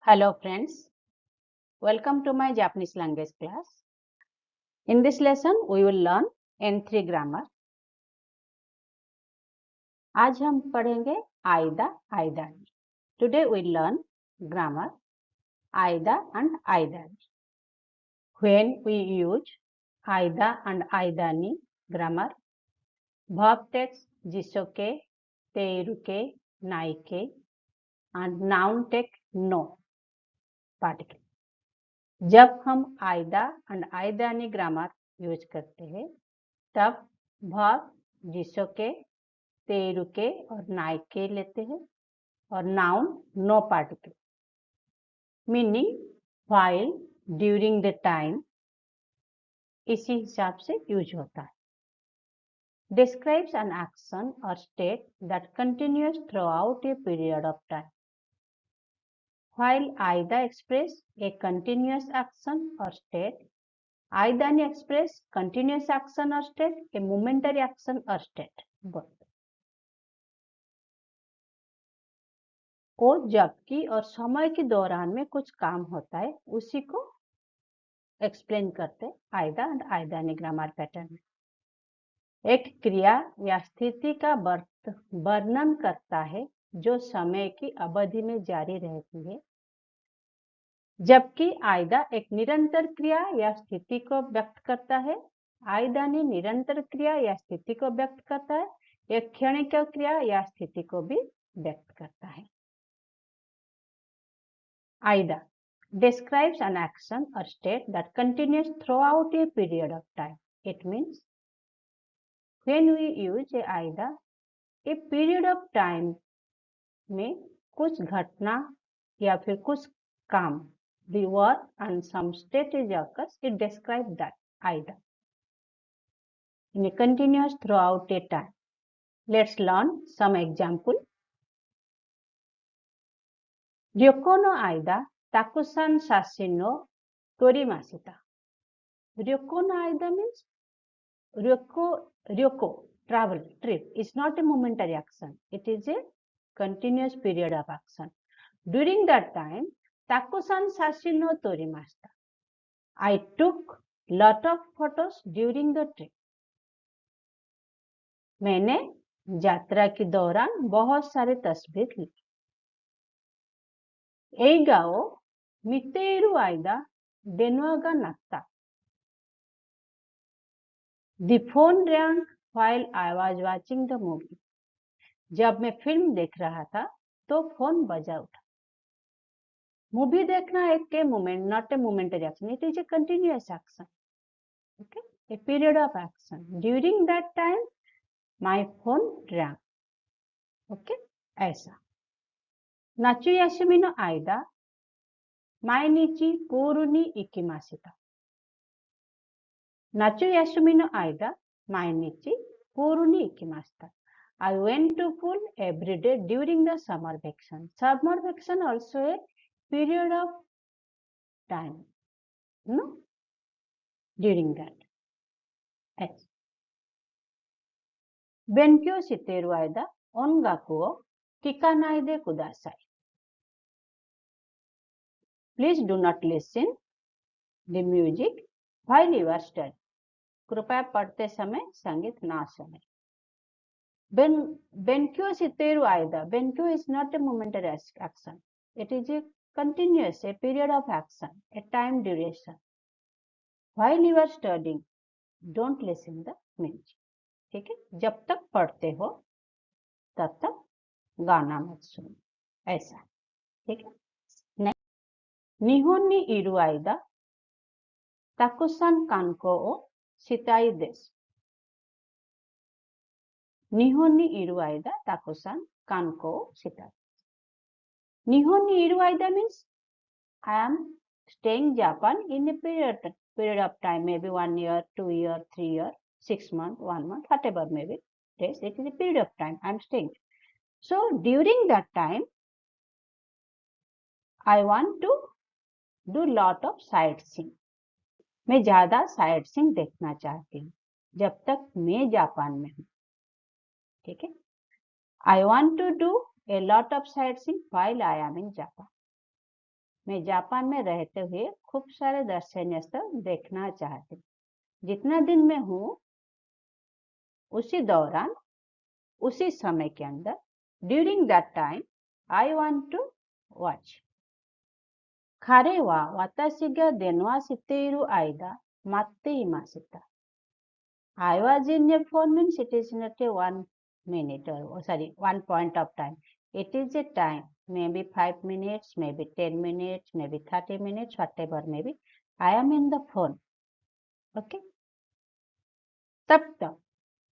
Hello friends, welcome to my Japanese language class. In this lesson we will learn N3 grammar. आज हम पढ़ेंगे आयदा आयदानी. Today we learn grammar आयदा and आयदानी. When we use आयदा and आयदानी grammar, verb text जिसोके, तेरुके, नाइके and noun text no particle. जब हम आयदा and आयदानी ग्रामर यूज करते हैं तब verb जिसोके, तेरुके और नाइके लेते हैं और noun no particle meaning while, during the time इसी हिसाब से यूज होता है. डिस्क्राइब्स एन एक्शन और state that continues throughout a period of time. While आयदा एक्सप्रेस ए कंटिन्यूस एक्शन और स्टेट, आयदानी एक्सप्रेस कंटिन्यूस एक्शन और स्टेट, ए मोमेंटरी एक्शन और स्टेट. को जबकि और समय के दौरान में कुछ काम होता है उसी को एक्सप्लेन करते आयदा और आयदानी ग्रामर पैटर्न में. एक क्रिया या स्थिति का वर्णन करता है जो समय की अवधि में जारी रहती है, जबकि आयदा एक निरंतर क्रिया या स्थिति को व्यक्त करता है. आयदानी निरंतर क्रिया या स्थिति को व्यक्त करता है, एक क्षणिक क्रिया या स्थिति को भी व्यक्त करता है. Aida describes an action or state that continues throughout a period of time. It means when we use a Aida, a period of time में कुछ घटना या फिर कुछ काम, the work and some state is occurs, it describes that Aida in a continuous throughout a time. Let's learn some example. Ryoko no aida, takusan sashin no torimashita. Ryoko no aida means ryoko, travel, trip is not a momentary action. It is a continuous period of action. During that time, takusan sashin no torimashita. I took lot of photos during the trip. मैंने यात्रा के दौरान बहुत सारे तस्वीर ली. Eigao miteru aida denwa ga natta. The phone rang while I was watching the movie. जब मैं film देख रहा था तो फोन बजा उठा. मूवी देखना एक moment, not a momentary action. It is A continuous action. Okay, A period of action. During that time my phone wrong. Okay, ऐसा. नाचु यासुमी नो आयदा माइनिची पूरू नि इकिमासिता. नाचु यासुमी नो आयदा माइनिची पूरू नि इकिमासिता. I went to pool every day during the summer vacation. Summer vacation also a period of time, no? During that. Yes. Benkyo shiteru aida ongaku o kikanai de kudasai. Please do not listen the music while you are studying. कृपया पढ़ते समय संगीत ना सुनें. Benkyo shiteru aida. Benkyo is not a momentary action. It is a continuous, a period of action, a time duration. While you are studying, don't listen the music. ठीक है, जब तक पढ़ते हो तब तक गाना मत सुनो. ऐसा. ठीक है. नेक्स्ट, निहोन नि इरु आइदा ताकुसान कानको ओ शिताई देसु. निहोन नि इरु आइदा ताकुसान कानको ओ शिताई. Nihon ni iru aida means I am staying Japan in a period of time, maybe 1 year, 2 year, 3 year, 6 months, 1 month, whatever maybe. Yes, it is a period of time I am staying. So during that time, I want to do lot of sightseeing. मैं ज्यादा sightseeing देखना चाहती हूँ जब तक मैं Japan में हूँ. ठीक है. I want to do a lot of sightseeing while I am in Japan. मैं जापान में रहते हुए खूब सारे दर्शनीय स्थल देखना चाहती हूँ। जितना दिन में हूँ उसी दौरान उसी समय के अंदर during that time I want to watch. 彼は私が電話している間待っていました。I was in a phone means it is not a 1 minute or sorry 1 point of time. It is a time, maybe 5 minutes, maybe 10 minutes, maybe 30 minutes, whatever maybe. I am in the phone. Okay. तब तक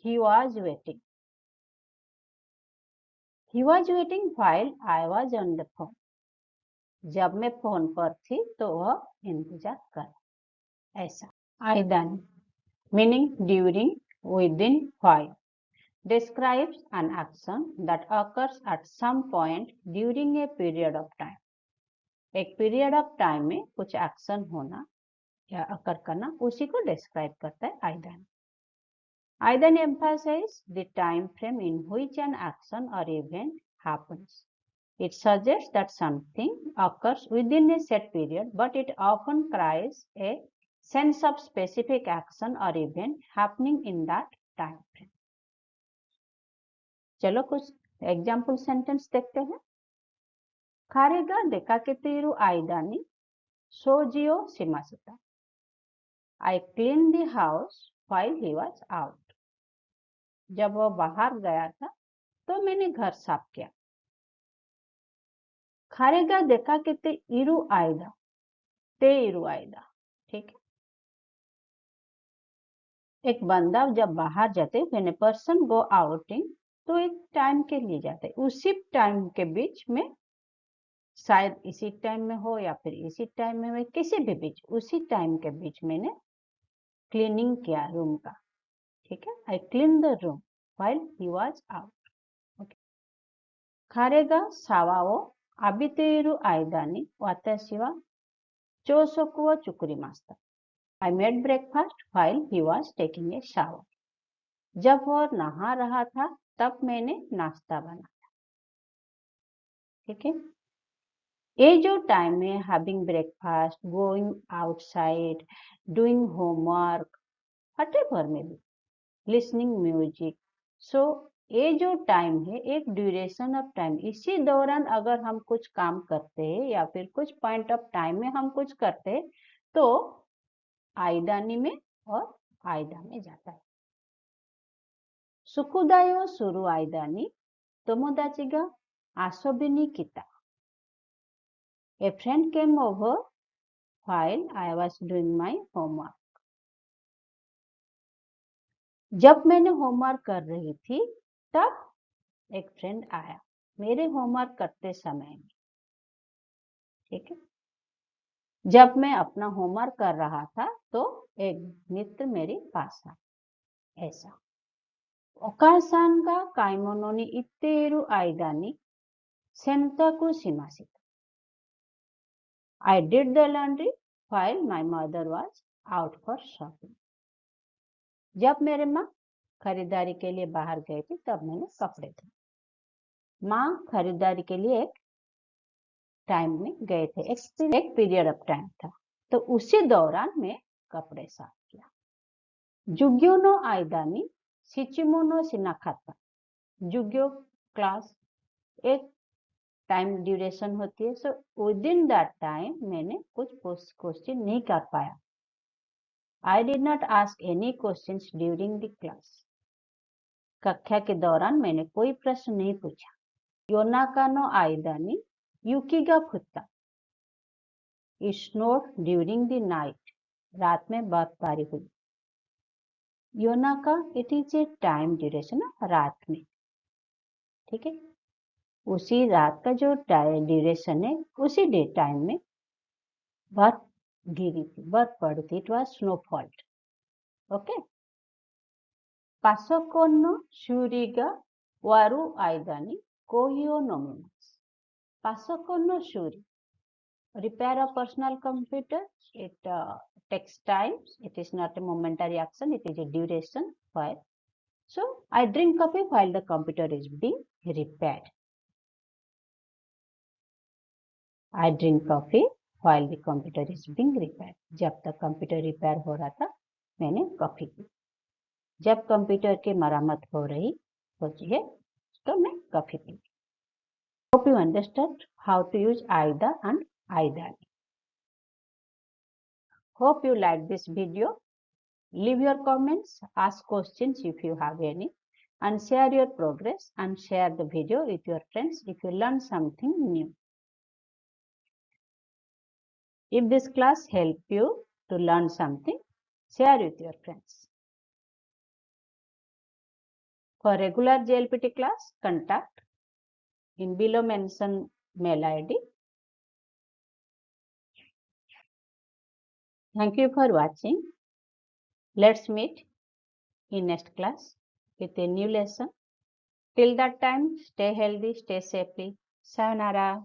he was waiting. He was waiting while I was on the phone. जब मैं phone पर थी तो वह इंतजार कर ऐसा। आइदन meaning during, within, while describes an action that occurs at some point during a period of time. एक पीरियड ऑफ टाइम में कुछ एक्शन होना या अकर करना उसी को डिस्क्राइब करता है आइदन। आइदन emphasizes the time frame in which an action or event happens. It suggests that something occurs within a set period, but it often carries a sense of specific action or event happening in that time frame. चलो कुछ example sentence देखते हैं। 彼が出かけている間に掃除をしました。I cleaned the house while he was out. जब वह बाहर गया था तो मैंने घर साफ किया। 彼が出かけている間、ている間、ठीक है। एक बंदा जब बाहर जाते when a person go outing तो एक टाइम के लिए जाते, उसी टाइम के बीच में शायद इसी टाइम में हो या फिर इसी टाइम में किसी भी बीच उसी टाइम के बीच मैंने क्लीनिंग किया रूम का, ठीक है। I clean the room while he was out. Okay. 彼がシャワーを浴びている間に私は朝食を作りました。I made breakfast while he was taking a shower. जब वह नहा रहा था तब मैंने नाश्ता बनाया, ठीक है। ये जो टाइम है having breakfast, going outside, doing homework, whatever में भी, लिसनिंग म्यूजिक, सो ये जो टाइम है एक ड्यूरेशन ऑफ टाइम, इसी दौरान अगर हम कुछ काम करते हैं या फिर कुछ पॉइंट ऑफ टाइम में हम कुछ करते हैं तो आइदानी में और आइदा में जाता है। 宿題をする間に友達が遊びに来た。A friend came over while I was doing my homework. जब मैंने होमवर्क कर रही थी तब एक फ्रेंड आया मेरे होमवर्क करते समय में, ठीक है। जब मैं अपना होमवर्क कर रहा था तो एक मित्र मेरे पास आया, ऐसा। お母さんが買い物に行っている間に洗濯しました。I did the laundry while my mother was out for shopping. जब मेरे माँ खरीदारी के लिए बाहर गए थे तब मैंने कपड़े धोए। माँ खरीदारी के लिए एक टाइम में गए थे, एक पीरियड ऑफ टाइम था, तो उसी दौरान मैं कपड़े साफ किया। जुग्यो नो आइदा नि शिचिमो नो शिनाखाता। जुग्यो क्लास एक टाइम ड्यूरेशन होती है, so with in that time मैंने कुछ क्वेश्चन नहीं कर पाया। I did not ask any questions during the class. कक्षा के दौरान मैंने कोई प्रश्न नहीं पूछा। योनाका नो आइदा नि युकी गा फुत्ता। It snowed during the night. रात में बर्फबारी हुई। योनाका it is a time duration, रात में, ठीक है। उसी रात का जो ड्यूरेशन है उसी डे टाइम में बर्फ गिरी थी, बर्फ पड़ी थी, it was snowfall. Okay. パソコンの修理が終わる間にコーヒーを飲みます。パソコンの修理。Repair a personal computer, it takes time. It is not a momentary action, it is a duration while. So, I drink coffee while the computer is being repaired. I drink coffee while the computer is being repaired. जब तक computer repair हो रहा था मैंने coffee P. जब computer की मरम्मत हो रही होती है तो मैं coffee P. Hope you understood how to use aida and aidani. Hope you like this video. Leave your comments, ask questions if you have any, and share your progress and share the video with your friends if you learn something new. If this class helped you to learn something, share with your friends. For regular JLPT class, contact in below mentioned mail ID. Thank you for watching. Let's meet in next class with a new lesson. Till that time, stay healthy, stay safely. Sayonara.